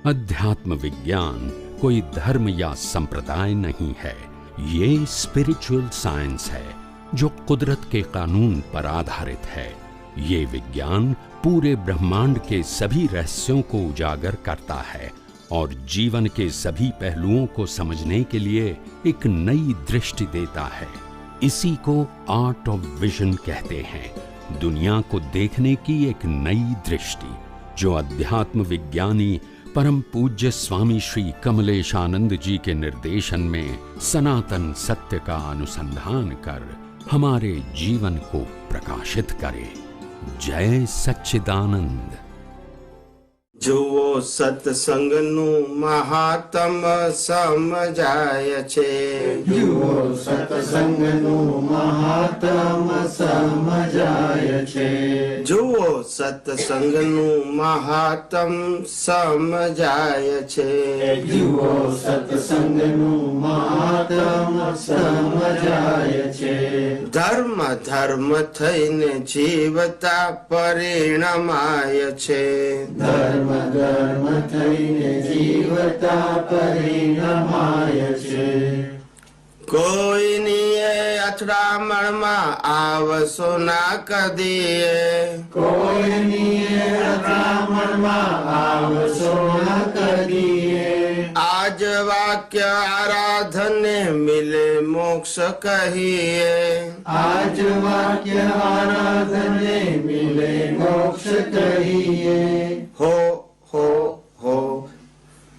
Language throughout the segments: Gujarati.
अध्यात्म विज्ञान कोई धर्म या संप्रदाय नहीं है, ये स्पिरिचुअल साइंस है जो कुदरत के कानून पर आधारित है। ये विज्ञान पूरे ब्रह्मांड के सभी रहस्यों को उजागर करता है और जीवन के सभी पहलुओं को समझने के लिए एक नई दृष्टि देता है। इसी को आर्ट ऑफ विजन कहते हैं, दुनिया को देखने की एक नई दृष्टि, जो अध्यात्म विज्ञानी परम पूज्य स्वामी श्री कमलेशानंद जी के निर्देशन में सनातन सत्य का अनुसंधान कर हमारे जीवन को प्रकाशित करे। जय सच्चिदानंद। जुओ सत्संगનું મહાત્મ સમજાય છે, જુઓ સત્સંગનું મહાત્મ સમજાય છે, જુઓ સત્સંગનું મહાત્મ સમજાય છે, જુઓ સત્સંગનું મહાત્મ સમજાય છે, ધર્મ ધર્મ થઈને જીવતા પરિણમાય છે, ધર્મ ધર્મ થઈને જીવતા પરિણમાય છે, કોઈની અથડામણમાં આવશો ના કદીએ, કોઈની અથડામણમાં આવશો ન કદીએ, આજ વાક્ય આરાધને મિલે મોક્ષ કહીએ, આજ વાક્ય આરાધને મિલે મોક્ષ કહીએ, હો હો હો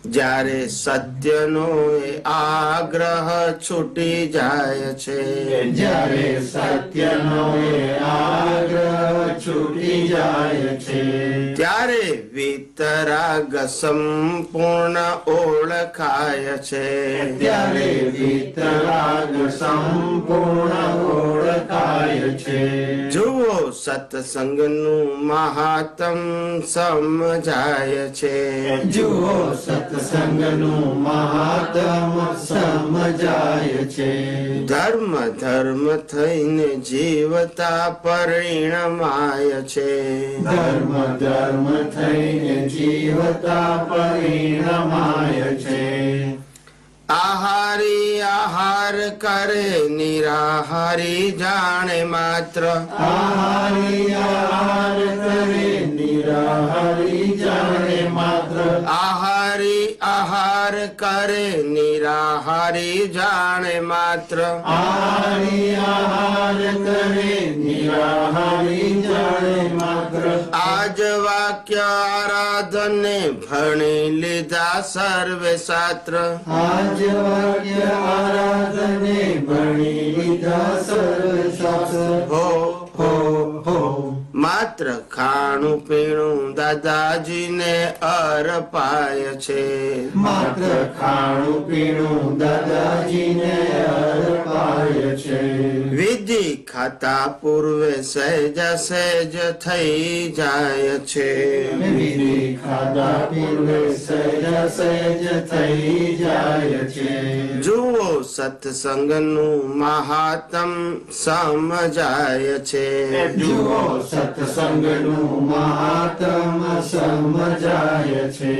જ્યારે સત્યનો એ આગ્રહ છૂટી જાય છે, જ્યારે સત્યનો એ આગ્રહ છૂટી જાય છે, ત્યારે વિતરાગ સંપૂર્ણ ઓળખાય છે, ત્યારે વિતરાગ સંપૂર્ણ ઓળખાય છે, જુઓ સત્સંગનું મહાત્મ સમજાય છે, જુઓ સત્સંગનું મહાત્મ સમજાય છે, ધર્મ ધર્મ થઈને જીવતા પરિણમાય છે, ધર્મ ધર્મ થઈને જીવતા પરિણમાય છે, આહારી આહાર કરે નિરાહારી જાણે માત્ર, આહારી આહાર કરે નિરાહારી જાણે માત્ર, આહારી આહાર કરે નિરાહારી જાણે માત્ર, આહારી આહાર કરે નિરાહારી જાણે માત્ર, આજ વાક્ય આરાધને ભણી લીધા સર્વે શાસ્ત્ર, આજ વાક્ય આરાધને ભણી લીધા સર્વશાસ્ત્ર, હો હો હો માત્ર ખાણું પીણું દાદાજીને અર્પાય છે, માત્ર ખાણું પીણું દાદાજીને અર્પાય છે, વિધિ ખાતા પૂર્વે સહેજ સહેજ થઈ જાય છે, વિધિ ખાધા પૂર્વે સહેજ સહેજ થઈ જાય છે, જુઓ સત્સંગનું મહાત્મ સમજાય છે, જુઓ સત્સંગનું મહાત્મ સમજાય છે,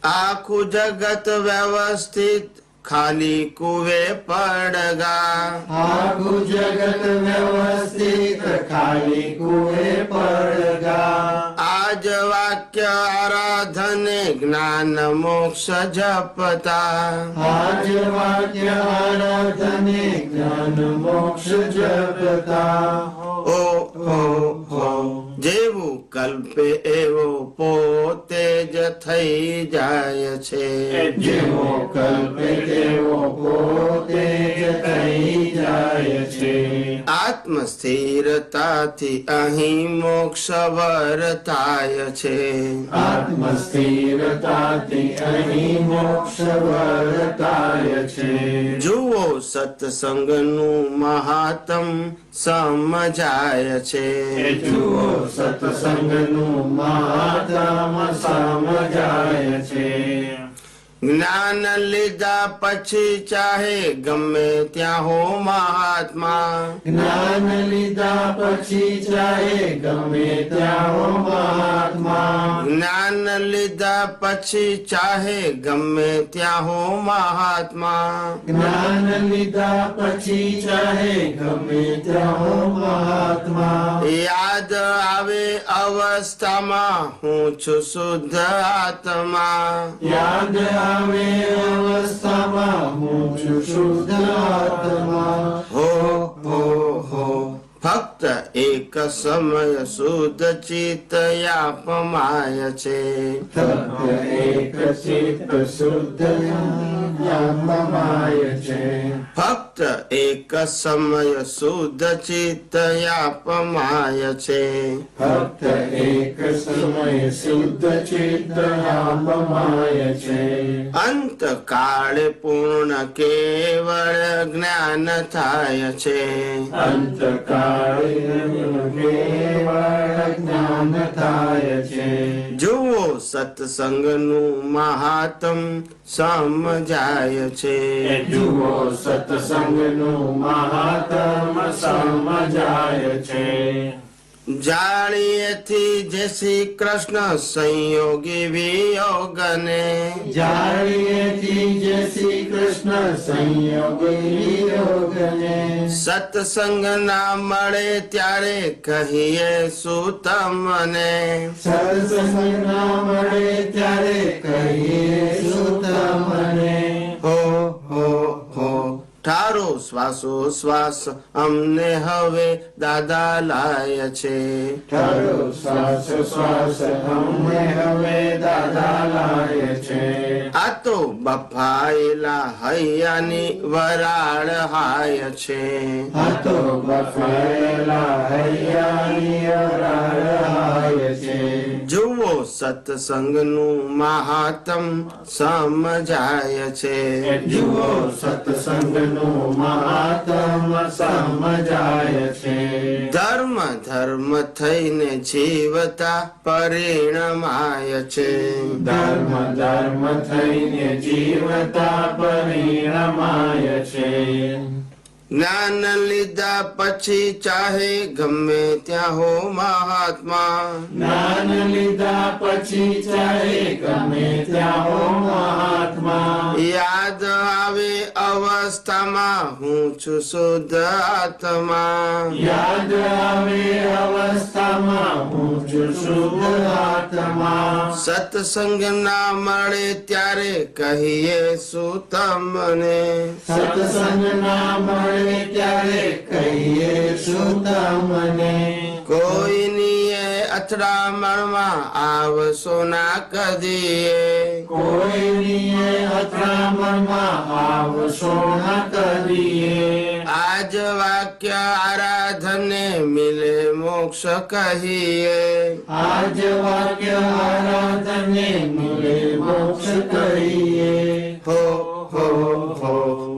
આખું જગત વ્યવસ્થિત ખાલી કુવે પડગા, આખું જગત વ્યવસ્થિત ખાલી કુએ પડગા, આજ વાક્ય આરાધને જ્ઞાન મોક્ષ જપતા, આજ વાક્ય આરાધને જ્ઞાન મોક્ષ જપતા, ઓ હો હો જેવું કલ્પે એવો પોતે જ થઈ જાય છે, જેવો કલ્પે તેવો પોતે જ થઈ જાય છે, આત્મ સ્થિરતાથી અહીં મોક્ષ વર્તાય છે, આત્મ સ્થિરતાથી અહીં મોક્ષ વર્તાય છે, જુઓ સત્સંગનું મહાત્મ સમજાય છે, જુઓ સત્સંગનું મહાત્મ સમજાય છે, જ્ઞાન લીધા પછી ચાહે ગમે ત્યાં હો મહાત્મા, જ્ઞાન લીધા પછી ચાહે ગમે ત્યાં હો મહાત્મા, જ્ઞાન લીધા પછી ચાહે ગમે ત્યાં હો મહાત્મા, જ્ઞાન લીધા પછી ચાહે ગમે ત્યાં હો મહાત્મા, યાદ આવે અવસ્થામાં હું છું શુદ્ધ આત્મા, યાદ આવે અવસ્થામાં હું છું શુદ્ધ આત્મા, હો ફક્ત એક સમય શુદ્ધ ચિત્ત યાપમાય છે, ફક્ત એક ચિત્ત શુદ્ધ યાપમાય છે, ફક્ત એક સમય શુદ્ધ ચિત્ત યાપમાય છે, ફક્ત એક સમય શુદ્ધ ચિત્ત યાપમાય છે, અંત કાળે પૂર્ણ કેવળ જ્ઞાન થાય છે, અંત કાળે કેવળ જ્ઞાન થાય છે, જુઓ સત્સંગનું મહાત્મ સમજાય છે, જુઓ સત્સંગનું મહાત્મ સમજાય છે, જાળીએથી જય શ્રી કૃષ્ણ સંયોગી વિયોગને, જાળીએથી જય શ્રી કૃષ્ણ સંયોગ વિયોગને, સત્સંગ ના મળે ત્યારે કહીએ શું તમને, સત્સંગ ના મળે ત્યારે કહીએ શું તમને, હો ઠારો શ્વાસો શ્વાસ અમને હવે દાદા લાય છે, ઠારો શ્વાસ શ્વાસ અમને હવે દાદા લાય છે, આ તો બફાયેલા હૈયાની વરાળ હાય છે, આ તો બફાયેલા હૈયાની વરાળ હાય છે, જુઓ સત્સંગનું મહાત્મ સમજાય છે, જુઓ સત્સંગનું મહાત્મ સમજાય છે, ધર્મ થઈને જીવતા પરિણમાય છે, ધર્મ થઈને જીવતા પરિણમાય છે, જ્ઞાન લીધા પછી ચાહે ગમે ત્યાં હો મહાત્મા, જ્ઞાન લીધા પછી ચાહે ગમે ત્યાં હો મહાત્મા, યાદ આવે અવસ્થામાં હું છું શુદ્ધ આત્મા, યાદ આવે અવસ્થામાં હું છું શુદ્ધ આત્મા, સત્સંગ ના મળે ત્યારે કહીએ શું તમને, સત્સંગ ના મળે ત્યારે કહીએ શું તમને, કોઈની અથડામણમાં આવશો ના કદીએ, કોઈની અથડામણમાં આવશો ના કરીએ, આજ વાક્ય આરાધને મિલે મોક્ષ કહીએ, આજ વાક્ય આરાધને મિલે મોક્ષ કહીએ, હો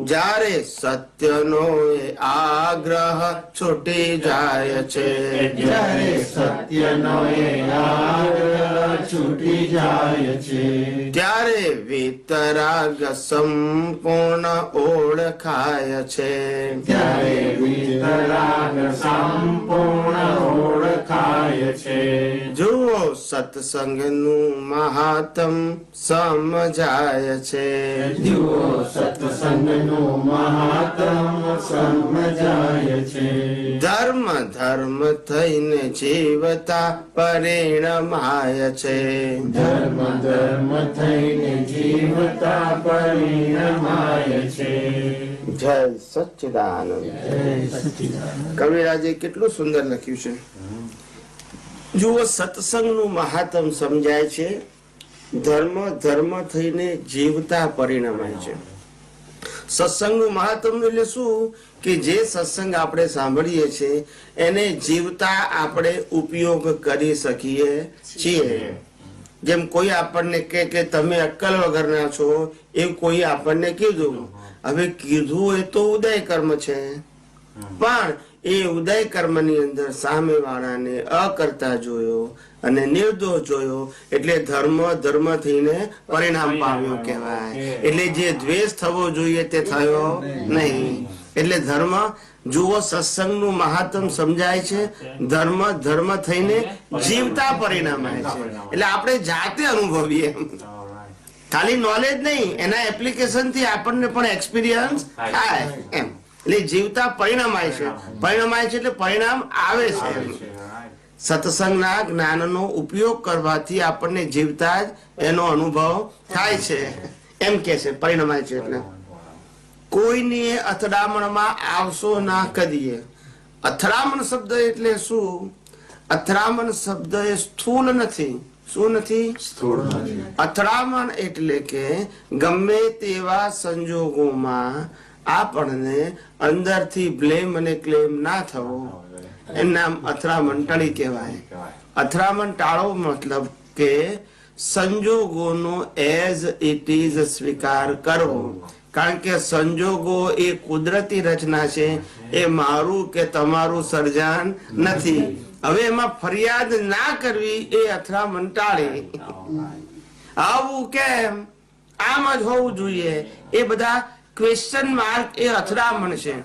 જ્યારે સત્યનો એ આગ્રહ છૂટી જાય છે, જ્યારે સત્યનો એ આગ્રહ છૂટી જાય છે, ત્યારે વિતરાગ સંપૂર્ણ ઓળખાય છે, ત્યારે વિતરાગ સંપૂર્ણ ઓળખાય છે, જુઓ સત્સંગનું મહાત્મ સમજાય છે, જુઓ સત્સંગનું મહાત્મ સમજાય છે, ધર્મ થઈને જીવતા પરિણમાય છે, ધર્મ થઈને જીવતા પરિણમાય છે, જય સચ્ચિદાનંદ. કવિરાજે કેટલું સુંદર લખ્યું છે. જુઓ સત્સંગનું મહાત્મ સમજાય છે, ધર્મ થઈને જીવતા પરિણમાય છે. સત્સંગનું મહાત્મ એટલે શું કે જે સત્સંગ આપણે સાંભળીએ છીએ એને જીવતા આપણે ઉપયોગ કરી શકીએ છીએ. જેમ કોઈ આપણને કે તમે અક્કલ વગરના છો એવું કોઈ આપણને કીધું, હવે કીધું એ તો ઉદય કર્મ છે, પણ એ ઉદય કર્મની અંદર સામેવાળાને અકર્તા જોયો અને નિર્દોષ જોયો એટલે ધર્મ ધર્મ થઈને પરિણામ પામ્યો કહેવાય. એટલે જે દ્વેષ થવો જોઈએ તે થયો નહીં. એટલે ધર્મ જુઓ, સત્સંગનું મહાત્મ સમજાય છે. ધર્મ ધર્મ થઈને જીવતા પરિણામાય છે. એટલે આપણે જાતે અનુભવીએ, ખાલી નોલેજ નહીં, એના એપ્લિકેશન થી આપણને પણ એક્સપિરિયન્સ થાય એમ. એટલે જીવતા પરિણામાય છે. પરિણામાય છે એટલે પરિણામ આવે છે. સત્સંગના જ્ઞાનનો ઉપયોગ કરવાથી આપણને જીવતા જ એનો અનુભવ થાય છે એમ કે છે. પરિણામાય છે એટલે કોઈને અથડામણમાં આવશો ના કદીએ. અથડામણ શબ્દ એટલે શું? અથડામણ શબ્દ એ સ્થૂલ નથી. શું નથી? અથડામણ એટલે કે ગમે તેવા સંજોગોમાં આપણને અંદરથી બ્લેમ અને ક્લેમ ના થવો, એનું નામ અથડામણ ટળી કહેવાય. અથડામણ ટાળો મતલબ કે સંજોગોનો એઝ ઇટ ઇઝ સ્વીકાર કરવો. કારણ કે સંજોગો એ કુદરતી રચના છે, એ મારું કે તમારું સર્જન નથી. હવે એમાં ફરિયાદ ના કરવી એ અથડામણ ટાળે. આવું કેમ, આમ જ હોવું જોઈએ, એ બધા ક્વેશ્ચન માર્ક એ અથડામણ છે.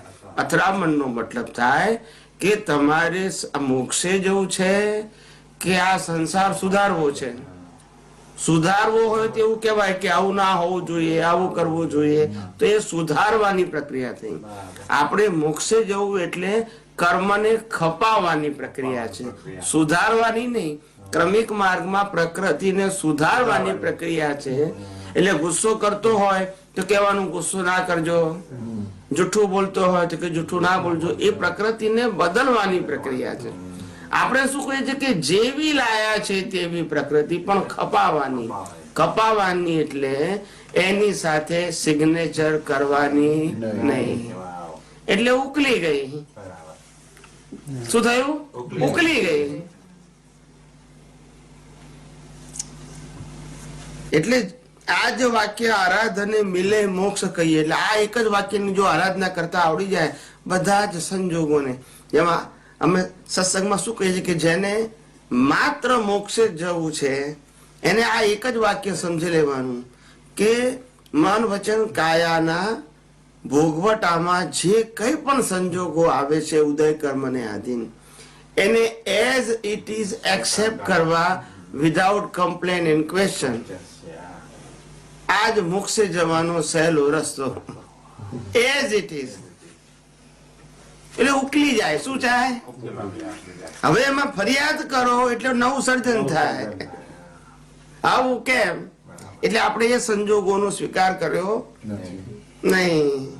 અથડામણ નો મતલબ થાય કે તમારે મોક્ષે જવું છે કે આ સંસાર સુધારવો છે. સુધારવો હોય તો એવું કહેવાય કે આવું ના હોવું જોઈએ, આવું કરવું જોઈએ, તો એ સુધારવાની પ્રક્રિયા થઈ. આપણે મોક્ષે જવું એટલે કર્મને ખપાવવાની પ્રક્રિયા છે, સુધારવાની નહીં. ક્રમિક માર્ગમાં પ્રકૃતિને સુધારવાની પ્રક્રિયા છે. એટલે ગુસ્સો કરતો હોય તો કહેવાનું ગુસ્સો ના કરજો, જૂઠું બોલતો હોય તો કે જૂઠું ના બોલજો. એ પ્રકૃતિને બદલવાની પ્રક્રિયા છે. આપણે શું કહીએ છીએ કે જેવી લાયા છે તેવી પ્રકૃતિ પણ ખપાવવાની. કપાવવાની એટલે એની સાથે સિગ્નેચર કરવાની નહીં. એટલે ઉકલી ગઈ. શું થયું? ઉકલી ગઈ. એટલે આ જે વાક્ય આરાધને મિલે મોક્ષ કહીએ, એટલે આ એક જ વાક્યની જો આરાધના કરતા આવડી જાય બધા જ સંજોગોને, જેમાં અમે સત્સંગમાં શું કહીએ છીએ કે જેને માત્ર મોક્ષે જવું છે એને આ એક જ વાક્ય સમજી લેવાનું કે મન વચન કાયાના ભોગવટામાં જે કઈ પણ સંજોગો આવે છે ઉદય કર્મને આધીન, એને એઝ ઇટ ઇઝ એક્સેપ્ટ કરવા વિધાઉટ કમ્પ્લેન એન્ડ ક્વેશ્ચન. આજ મોક્ષે જવાનો સહેલો રસ્તો. એઝ ઇટ ઇઝ એટલે ઉકલી જાય. શું થાય? હવે એમાં ફરિયાદ કરો એટલે નવું સર્જન થાય. આવું કેમ? એટલે આપણે એ સંજોગોનો સ્વીકાર કર્યો નહીં.